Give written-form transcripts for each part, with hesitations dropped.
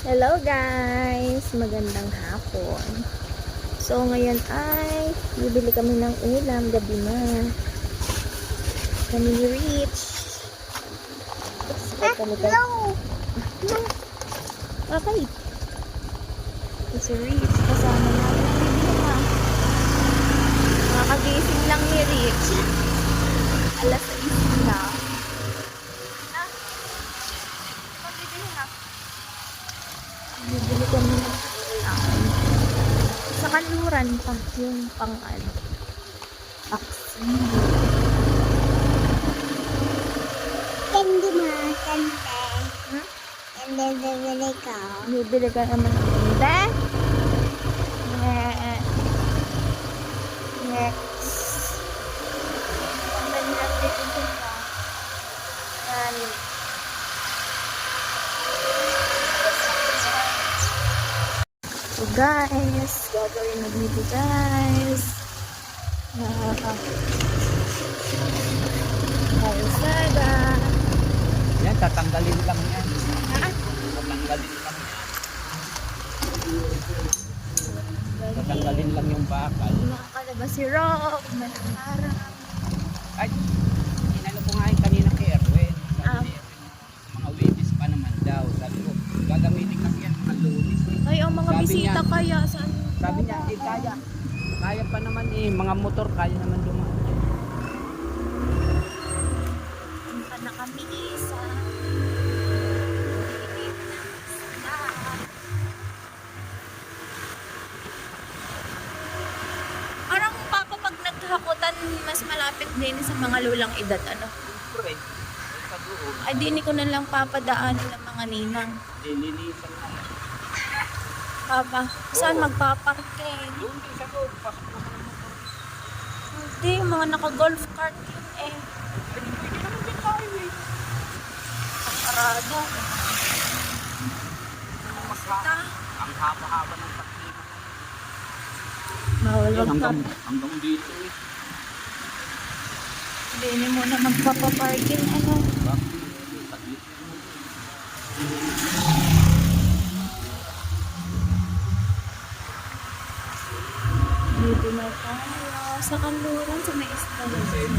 Hello guys! Magandang hapon. So ngayon ay bibili kami ng ulam, gabi na. Kami ni Rich. Okay. Ito si Rich. Kasama namin ang bibili na. Nakakagising lang ni Rich. Alas 6 na. Bibili kami ng ulam. Sa kanluran pa yung pang-an. Aksi. Candy ma, candy. Hmm? Candy bibili ko. Bibili ka naman ng hindi? Next. Ang ganda dito siya. Yan. So guys, gagawin na dito guys. Kalsada. Yan, tatanggalin lang yan. Ha? Tatanggalin lang yan. Tatanggalin lang yung bakal. Nakakalabas si Rob. Manangarap. Ay, inano ko nga yung kanina kay Erwin. Ah. Sabi ni Erwin, mga witness pa naman daw. Sabi ko, gagamitin kasi yan mga lunis. Ay, ang mga Sabi bisita niya- kaya saan? Sabi niya, kaya. Kaya pa naman mga motor kaya naman dumaan. Punta na kami sa parang papa pag naghakutan mas malapit din sa mga lulang edad ano. Siyempre, ay sa doon. Ay dini ko na lang papadaanan ng mga ninang. Dilinisan na. Papa, saan Oo. magpaparke? Doon din sa doon. Pasok na ka ng motor. Hindi, mga naka-golf cart yun eh. Pwede naman din tayo eh. Parado. Basta, ang haba-haba ng patlima. Bawal wag Hanggang dito eh. Hindi mo na magpapaparking ano. Dito na tayo sa kanluran sa may installation.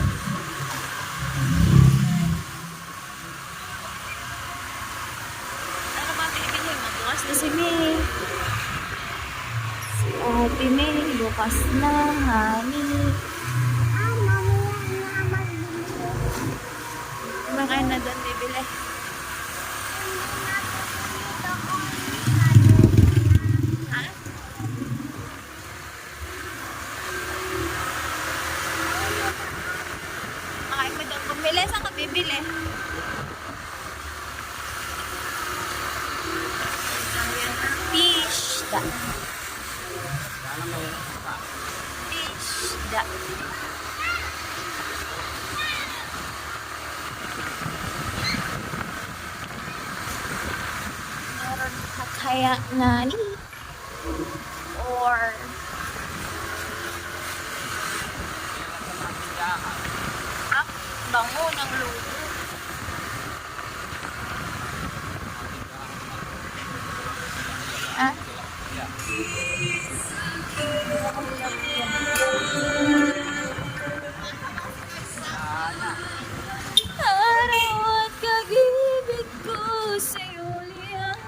Ano ba pinipili mo? Bukas na si May. Si Ate May, bukas na, honey. Ah, mamaya na magbili. Kumakain na doon bibili. Ha? Makain mo doon. Bumili, saan ka bibili? Fish da. Sana may pa. Fish da. Meron ka kaya nani? Or ah, bango ng luto. Ah? Araw at kag-ibig ko sa'yo liyan.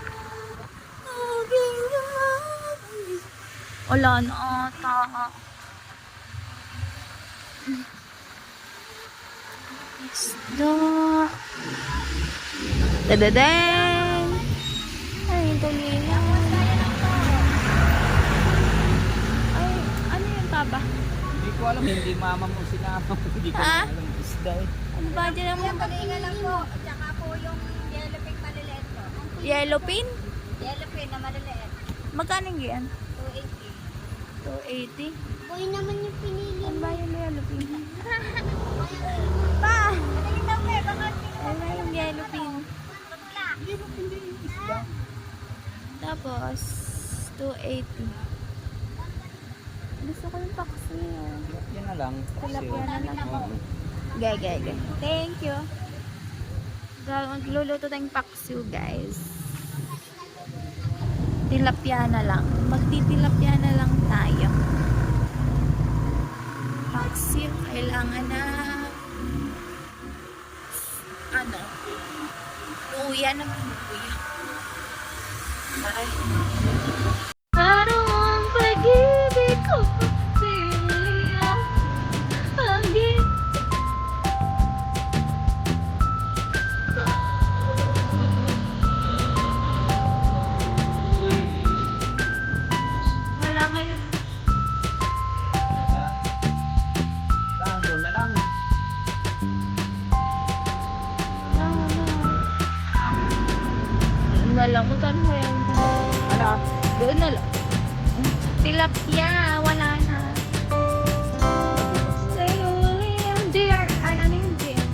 Aking nabalik. Wala na ata. Isda. Dadadeng! Ay, dali na. Ay, ano yung taba? Hindi ko alam, hindi mama mo sinama. Hindi ko Ha? alam isda eh. Ano ba dyan ang Yung palinga lang po. Tsaka po yung yellow pink maliliit po. yellow pin? Yellow pink na maliliit. Magkano yan? 280. 280? Boy naman yung pinili. Ano ba yung yellow pin? Pa! Patingin daw kayo. Baka Ano ba yung yellow pin? pinula. Hindi mo hindi isda. Tapos, 280. Gusto ko yung paksi. Yan na lang. Tilapia na lang. Oo. Gay. Thank you. Magluluto tayong paksiw, guys. tilapia na lang. Magtitilapia na lang tayo. Paksiw, kailangan na luya naman, luya. Ay. Parang pag-ibig ko, Celia, pag-ibig. Wala ngayon. Doon na lang. Nalamutan mo yan. Ano? Doon na lang. Tilapia, wala na. Say William dear, ano na yung dear?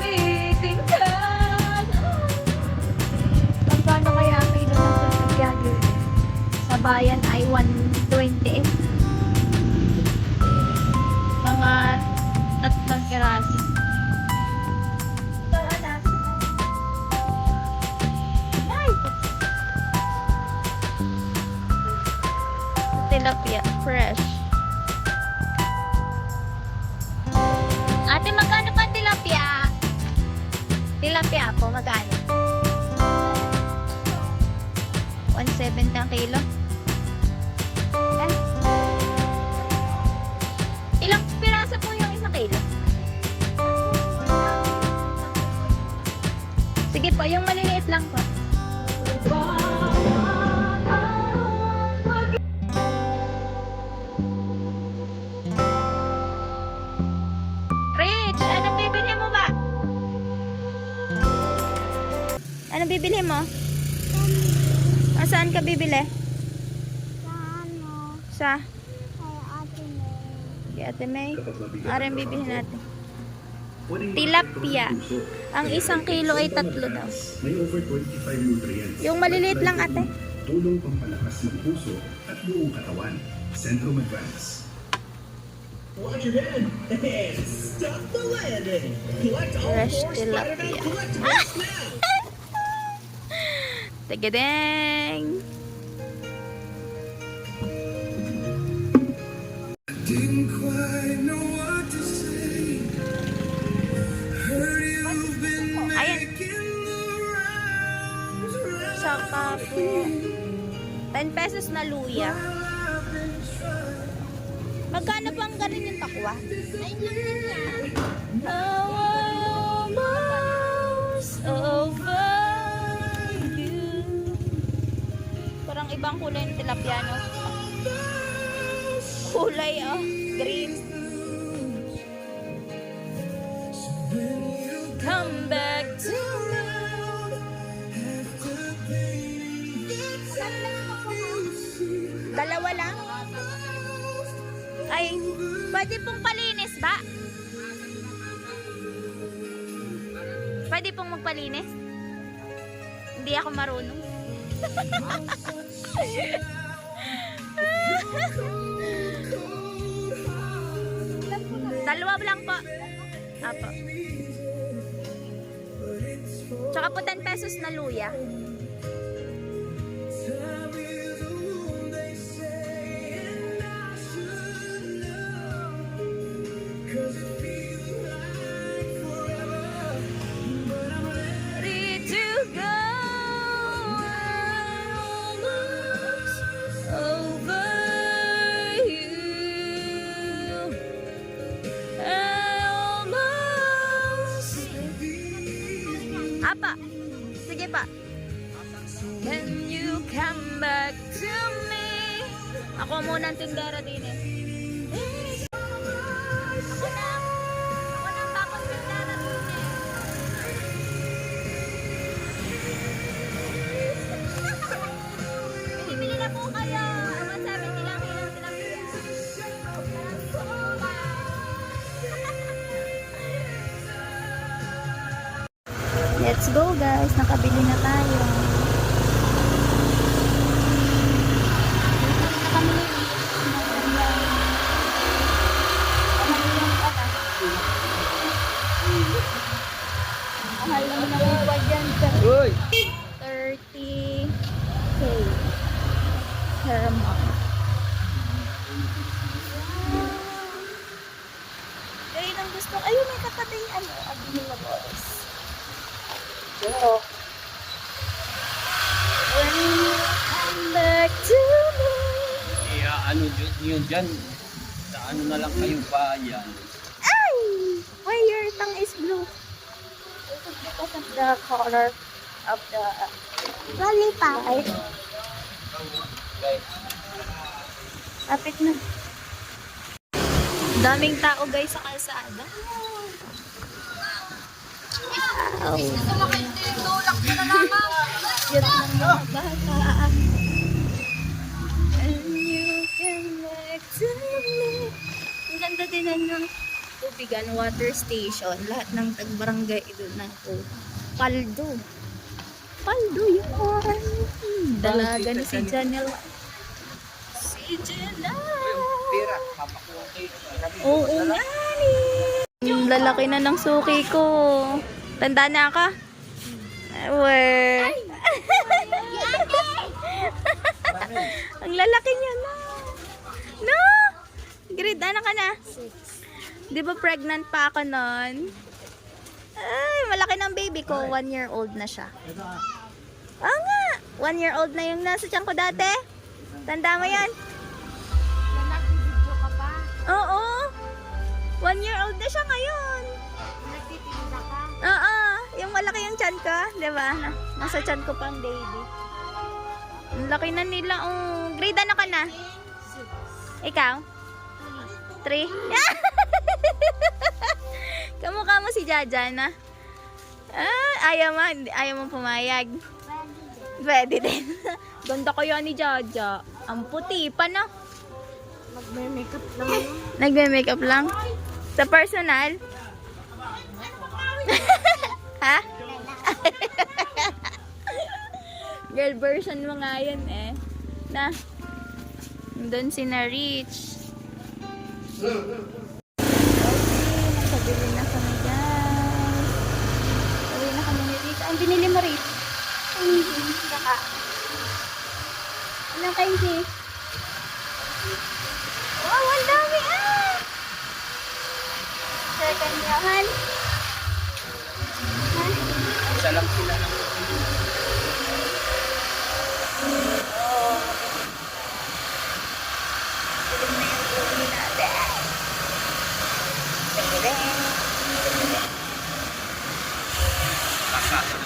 Waiting ka. Magkano kaya kilo ng tilapia girl? Sa bayan ay 128. Mga 3 kiraso. Tilapia, fresh. Ate, magkano pa tilapia? Tilapia po, magkano? 170 ang kilo. Eh? Ilang piraso po yung isang kilo? Sige po, yung maliliit lang po. Rich, anong bibili mo ba? Anong bibili mo? Saan ka bibili? Sa? Kay Ate May. Ano yung bibili natin? Tilapia. Ang isang kilo ay 3 daw. May over 25 nutrients. Yung maliliit lang, ate. Tulong pampalakas ng puso at buong katawan. Centrum Advance. Watch your head and stop the landing. Collect all Fresh four Spider-Man tilapia. collectibles now. Tagadeng! Didn't quite know what to say. Heard you've been Ayan. making the rounds. Saka po 10 pesos na luya. Magkano po ang ganin yung takwa? Almost over you. Parang ibang kulay ng tilapia, no? Kulay, oh. Green. Come back to me. Dalawa lang? Ay, pwede pong palinis ba? Pwede pong magpalinis? Hindi ako marunong. Dalawa lang po. Apo. Tsaka po 10 pesos na luya. Ready to go. Almost over you. Almost. Apa? Sige pa. Can you come back to me? Ako muna ang tindera din eh. Ako na ang bakot tindera din eh. Bili-bili na po kayo. 170 lang ilang tilapia. Let's go guys, nakabili na tayo. Mahal naman ang uwad yan. Uy! 30. 30K per month. Kaya nang gusto, ayun may katabi, Abinilabores. So, when you come back to me. Kaya ano yun dyan, sa ano na lang kayo bayan. Ay! Why your tongue is blue? This is because of the color of the lollipop. Guys, Kapit na. Daming tao guys sa kalsada. Wow. Tulak ka na naman. Cute ng mga bata. And you can back to me. Ang ganda din ng tubigan, water station. Lahat ng tag-barangay doon na po. Paldo. Paldo yun. Dalaga ni si Janelle. Si Janelle. pera, papakuha kayo. Oo nga ni. Yung lalaki na ng suki ko. Tanda na ka? Uwe. Ang lalaki niya na. No? Grade ano ka na? 6. Di ba pregnant pa ako nun? Ay, malaki ng baby ko. 1 year old na siya. Ah nga. 1 year old na yung nasa tiyan ko dati. Tanda mo yan? Nag-video ka pa? Oo. 1 year old na siya ngayon. Nagtitinda ka? Oo. Yung malaki yung tiyan ko. Diba? Nasa tiyan ko pang baby. Ang laki na nila. Oh. Grade ano ka na? 6. Ikaw? 3. Kamukha mo si Jaja na. Ah, ayaw mo pumayag. Pwede din. Ganda kaya ni Jaja. Ang puti pa na. Magme-makeup lang yun. Nagme-makeup lang? Sa personal? Ha? Girl version mo nga yun eh. Na. Doon si na Rich. Okay, nakabili na kami guys. Nakabili na kami ni Rich. Ang binili mo Rich? Saka. Anong kainsi? Wow, ang dami ah! Second yahan. Ha? Isa lang sila ng Oh. Piling na yung uwi natin. Piling. kasama.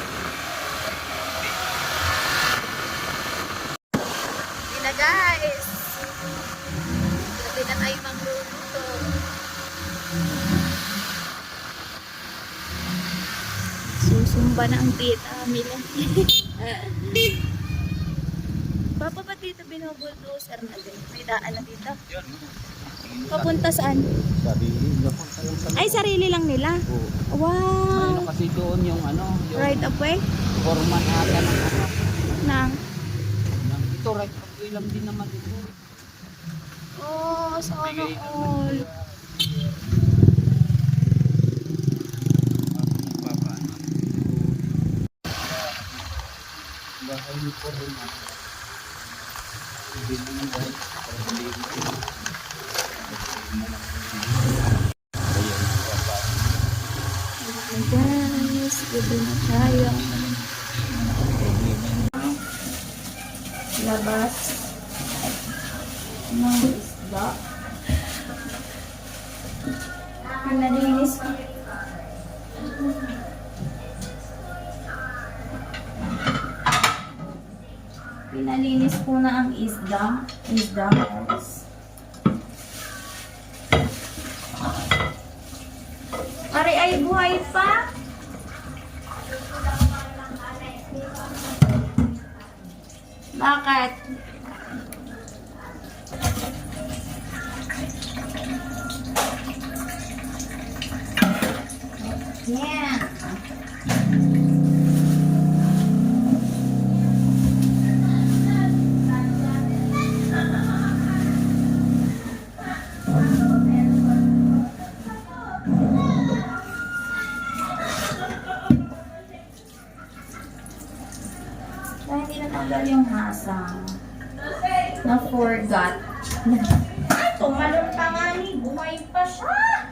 Hindi na guys. Grabe na tayo magluluto. Susumba na ang tita. Mila. Papa, ba't dito binubuldoser na din? May daan na dito. Yun. Papunta saan? Sabi, napunta lang sa Ay, sarili lang nila. Oo. Wow. Ano kasi doon yung ano, yung Right of way? foreman ata ng ano. Nang. Ito right of way lang din naman ito. Oh, sana Bigay naman all. nila. Papaano. Bahay ni foreman. Hindi mo guys. Hindi mo. Hey guys, gabi na tayo. Labas ng isda. Pinalinis ko. Pinalinis ko na ang isda. Isda guys. Pare ay buhay pa. Bakit? Yeah. Tumagal yung hasang. Na-forgot. Ay, tumalon pa nga ni. Buhay pa siya.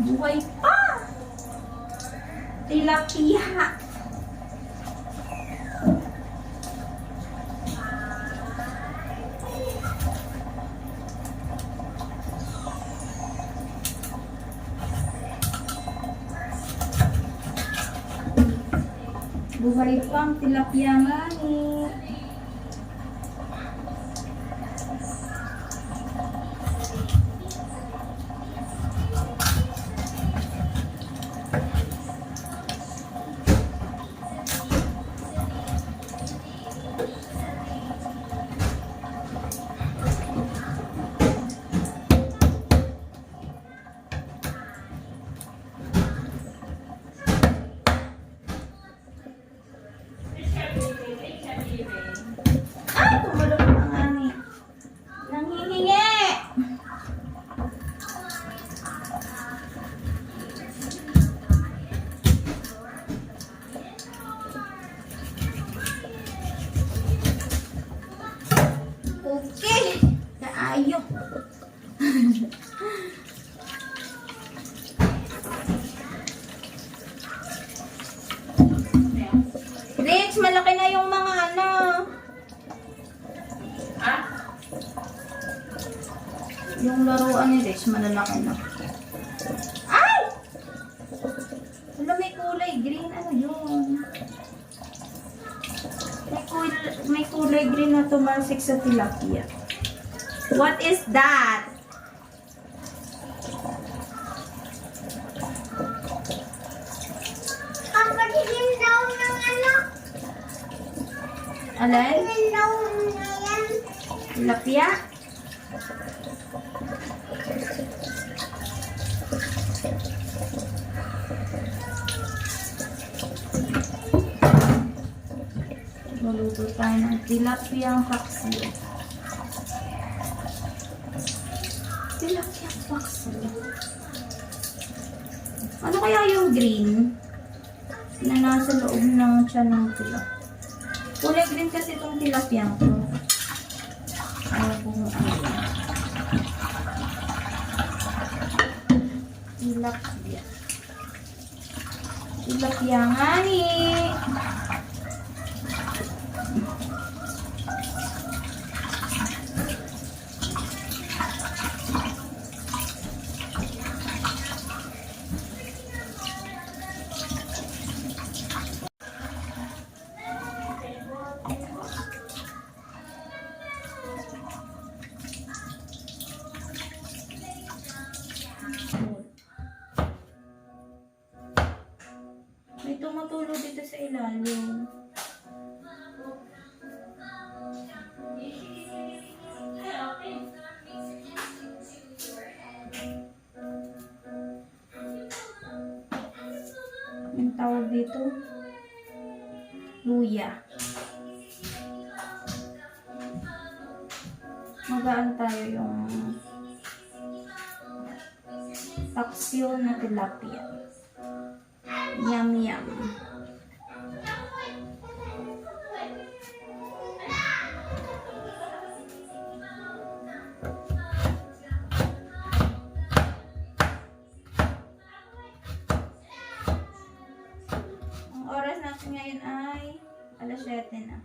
Buhay pa. Tilapia. Buhay pa ang tilapia nga eh. Ah, tumalon pa nga ni. Nanghihingi. Okay. Kaayo. Rich, malaki na yung mga ano. Yung laruan ni Rich, malalaki na. Ay! Wala, may kulay green. Ano yun? May kulay green na tumalsik sa tilapia. What is that? Ang pagiging daw ng ano? Alay? Pagiging daw na yan. Tilapia? Maluto tayo ng tilapiyang paksiw. Tilapiyang paksiw. Ano kaya yung green na nasa loob ng tiyan ng tilapia? Kulay green kasi itong tilapiyang to. Ayaw kung ano. Tilapia. Tilapia nga ni. May tumutulo dito sa ilalim. Yung tawag dito, luya. Magaan tayo yung paksiw na tilapia. Yum, yum. Ang oras natin ngayon ay alas 7 na.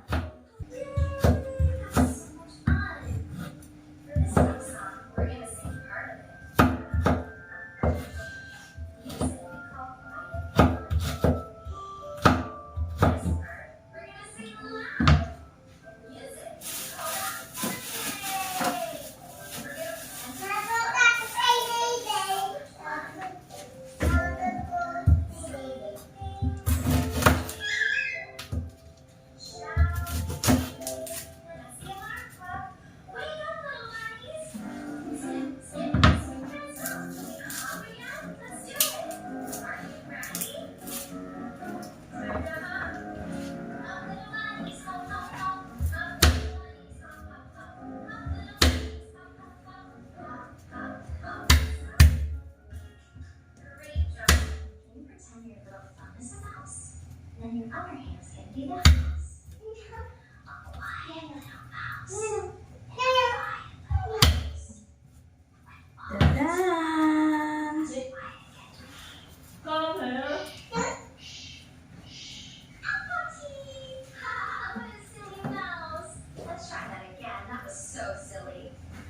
Then your other hands can do the house. Ta-da!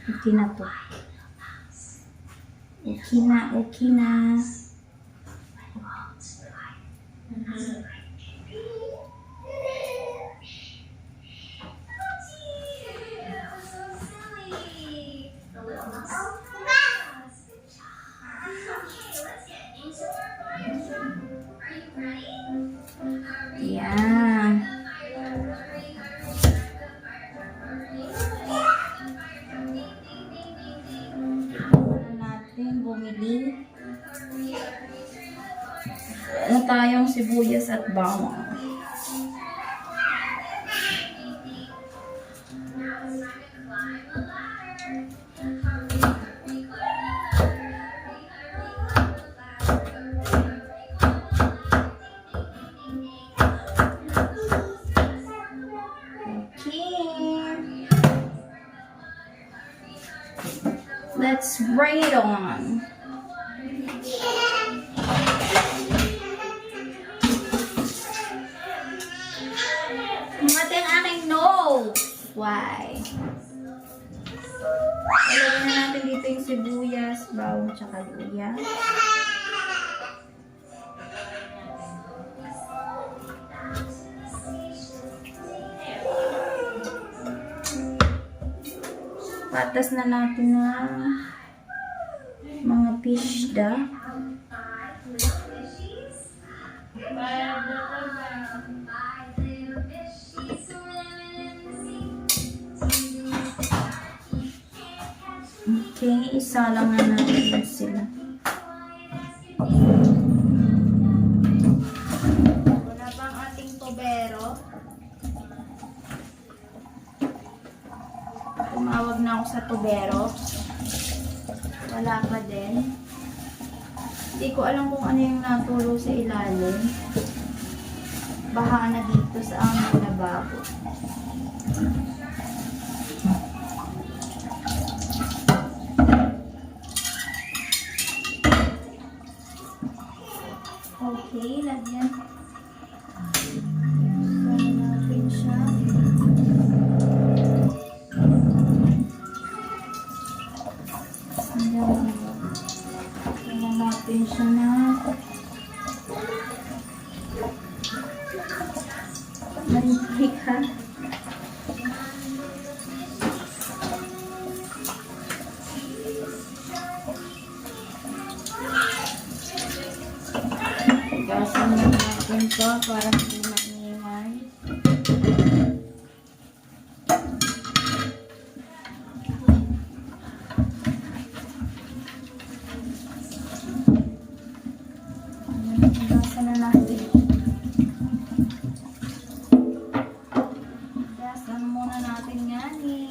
Okay na to. Okay na, okay na. Yan. Natin bumili. Ano tayong sibuyas at bawang. Let's bring it on. Matay ang aking nose. Why? Ilagay na natin dito yung sibuyas, bawang, tsaka luya. Patas na natin ng mga pishda. Okay, isa lang na natin sila. Wala bang ating tubero? Tumawag na ako sa tubero. Wala pa din. Hindi ko alam kung ano yung naturo sa ilalim. Baha na dito sa aming lababo. Okay, lagyan. Lagyan natin siya. Lagyan natin siya na mantika. Gasan na natin ito para hindi maingay. Gasan na natin. Gasan muna natin yan eh.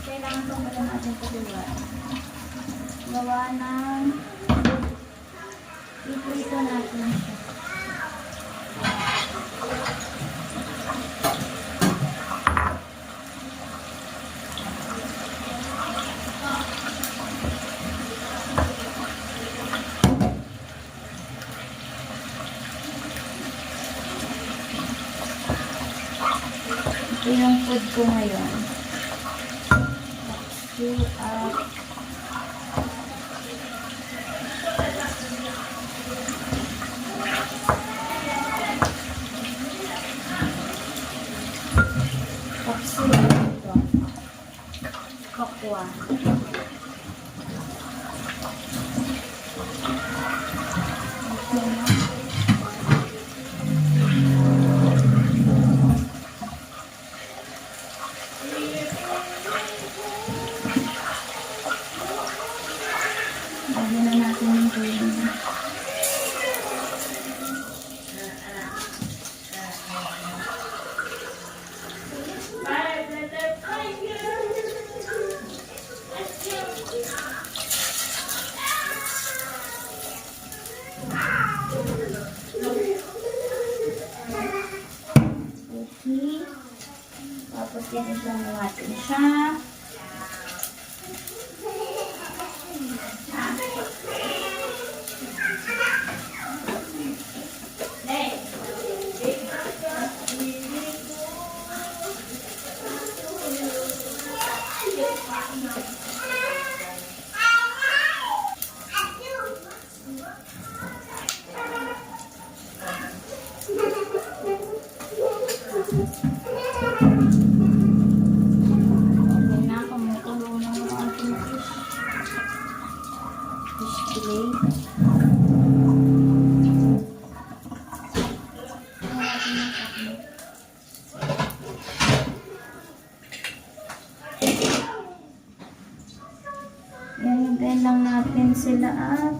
Kailangan itong wala natin paggawa. Gawa ng iprito natin siya. Ito yung food ko ngayon. Fill up. Kapsul ito. Kakwa. Okay na. Tinignan natin siya. Okay na, kumukulo na ang ating fish. Fish fillet. Ilagay lang natin sila at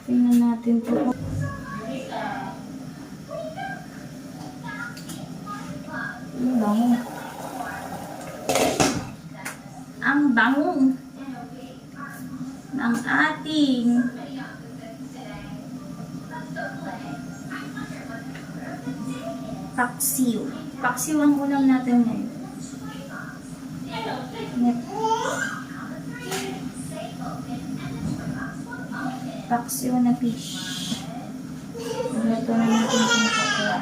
tingnan natin ito. Ang bango. Ang bango ng ating paksiw. Paksiw ang ulam natin ngayon. Paksiw na fish. Ito na natin yung pakuha.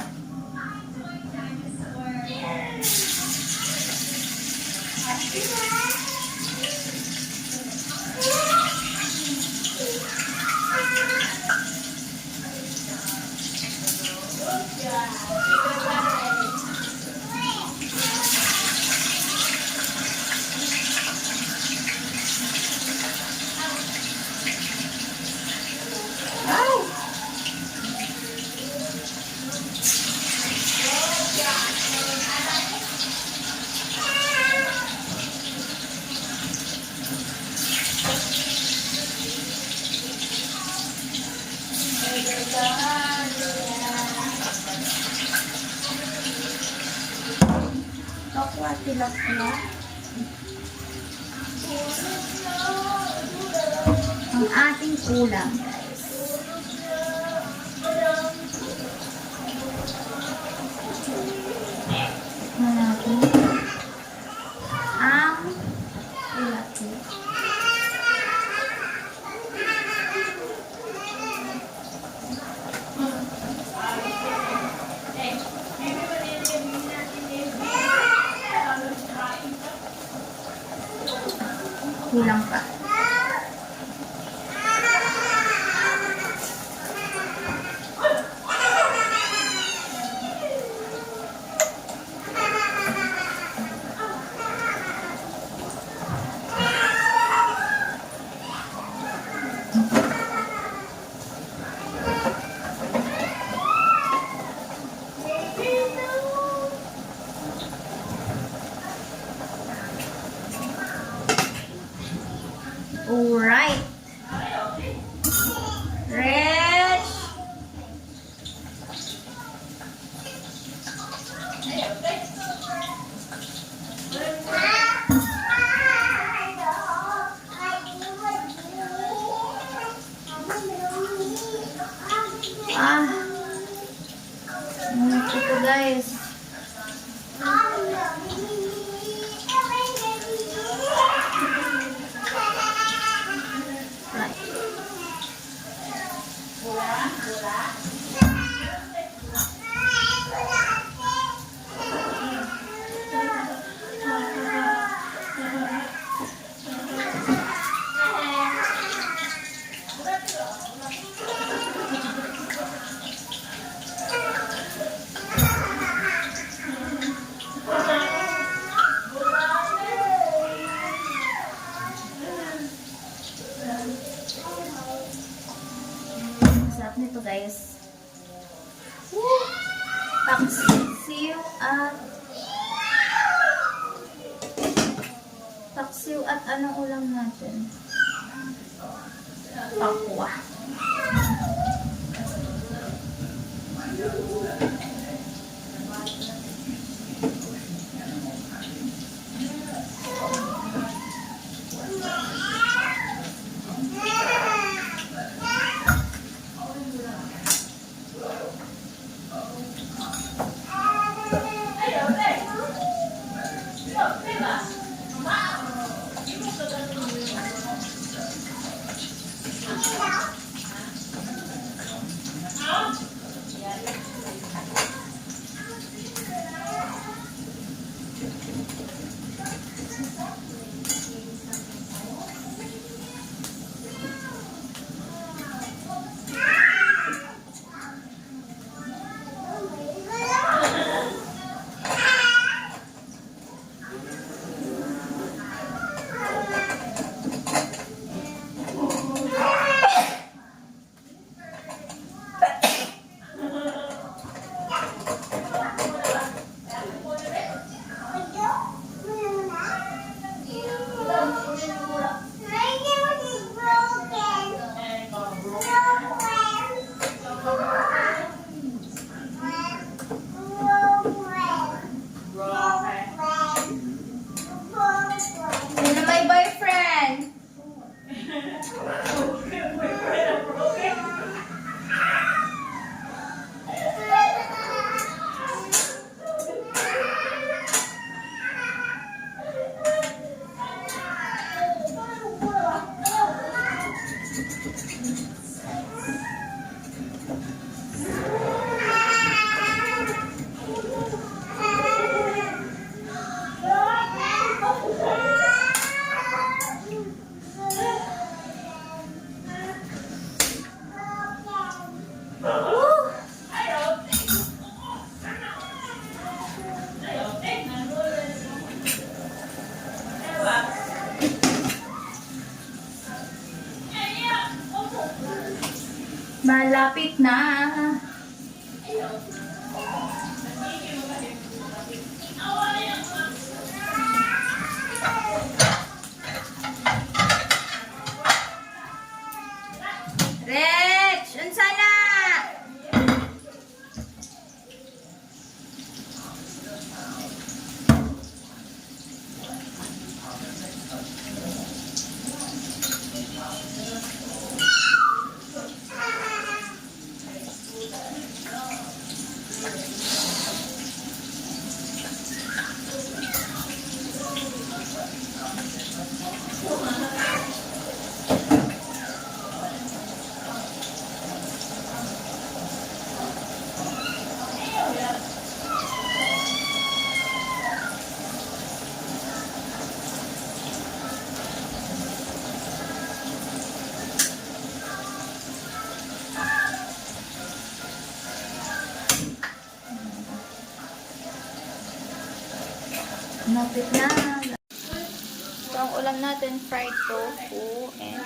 Kapwa tilapia. Ang ating ulam, guys. Malaki. Ang tilapia. Kulang pa. Alright. Rich. Ito guys. Sarap nito guys. Paksiw at anong ulam natin? Pakwa. Malapit na. Rich! Unsa na? Malapit na. So, ang ulam natin, fried tofu and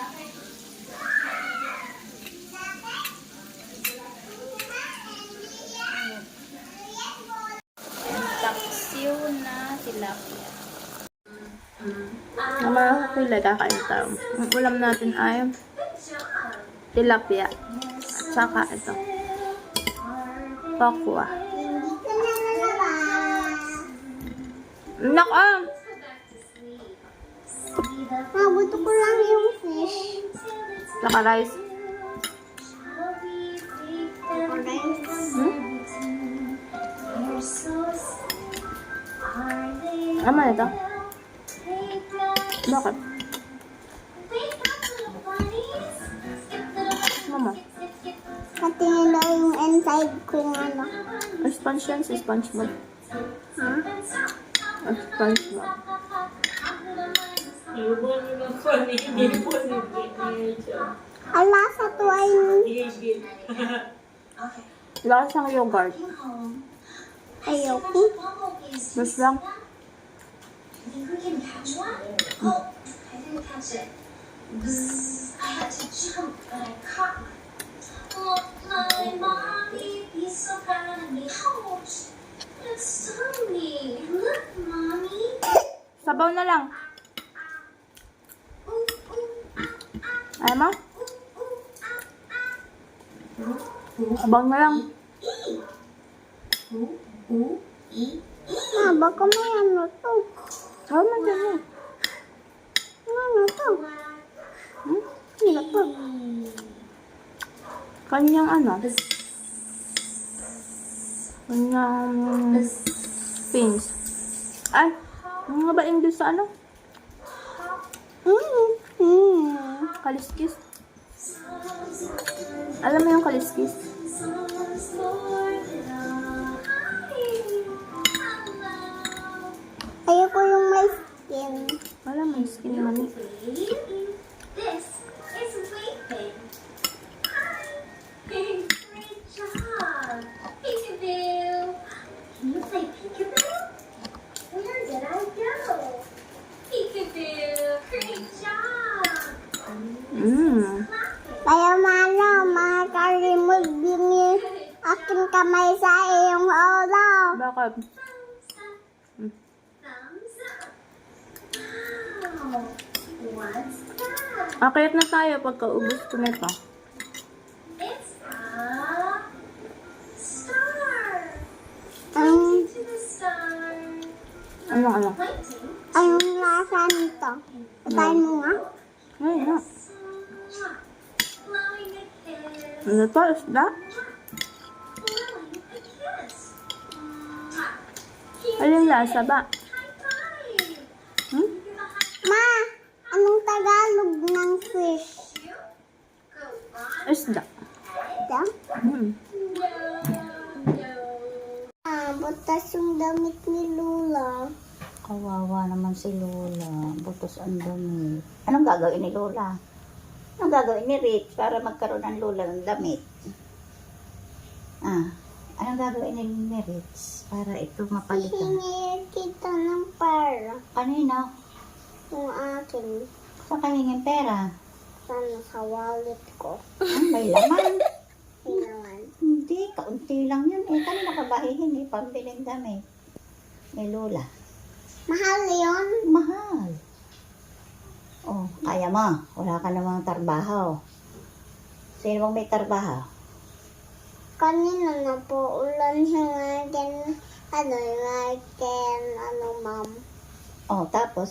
paksiw na tilapia. Naman ako yung kakain tayo. Ang ulam natin ay tilapia. At saka ito. Tokwa. Nako! Mabuto ko lang yung fish. Saka rice. Ano ito? Bakit? Mama. Katingin daw yung inside ko yung ano. Sponge yan si SpongeBob. Ha? SpongeBob. Ala, sa tuway Lakas ng yogurt. ayoko. Mas lang. Sabaw na lang. Ayaw mo? Sabaw na lang. Ma, baka may ano to. Ayaw mo dyan eh. Ano to? Ano to? Kanyang ano? Kanyang pins. Ay! Ano nga ba English sa ano? Kaliskis. Alam mo yung kaliskis? Ayoko yung may skin. Wala, may skin naman eh. This is waiting. Hi. Great job. Peekaboo. Can you play peekaboo? Where did I go? Peekaboo. Great job. Kaya malo, makakalimod din yung aking kamay sa iyong ulo. Bakit? Thumbs up. Wow. What's that? Akayat na tayo pagkaubos ko nito. It's a star. Pointing to the star. Ano? Pointing. Anong lasa nito? Patayin mo nga. Ay, na. Blowing a kiss. Ano to? Isda? Blowing a kiss. Alin lasa ba? High five. Hmm? Ma, anong Tagalog ng fish? Go on. Isda. Ito? Butas yung damit ni Lola. Kawawa naman si Lola. Butos ang damit. Anong gagawin ni Lola? Anong gagawin ni Rich para magkaroon ng Lola ng damit? Anong gagawin ni Rich para ito mapalitan? Hingi kita ng pera. Kanina? Yung akin. Saan ka hingin pera? Sana sa wallet ko. May laman. hingi lang yun eh. Kanina ka ba hihingi? Pambiling damit. May Lola. Mahal yun. Mahal. Oh, kaya mo. Wala ka namang trabaho. Sino bang may trabaho? Kanina na po, ulan siya nga ma'am. Oh, tapos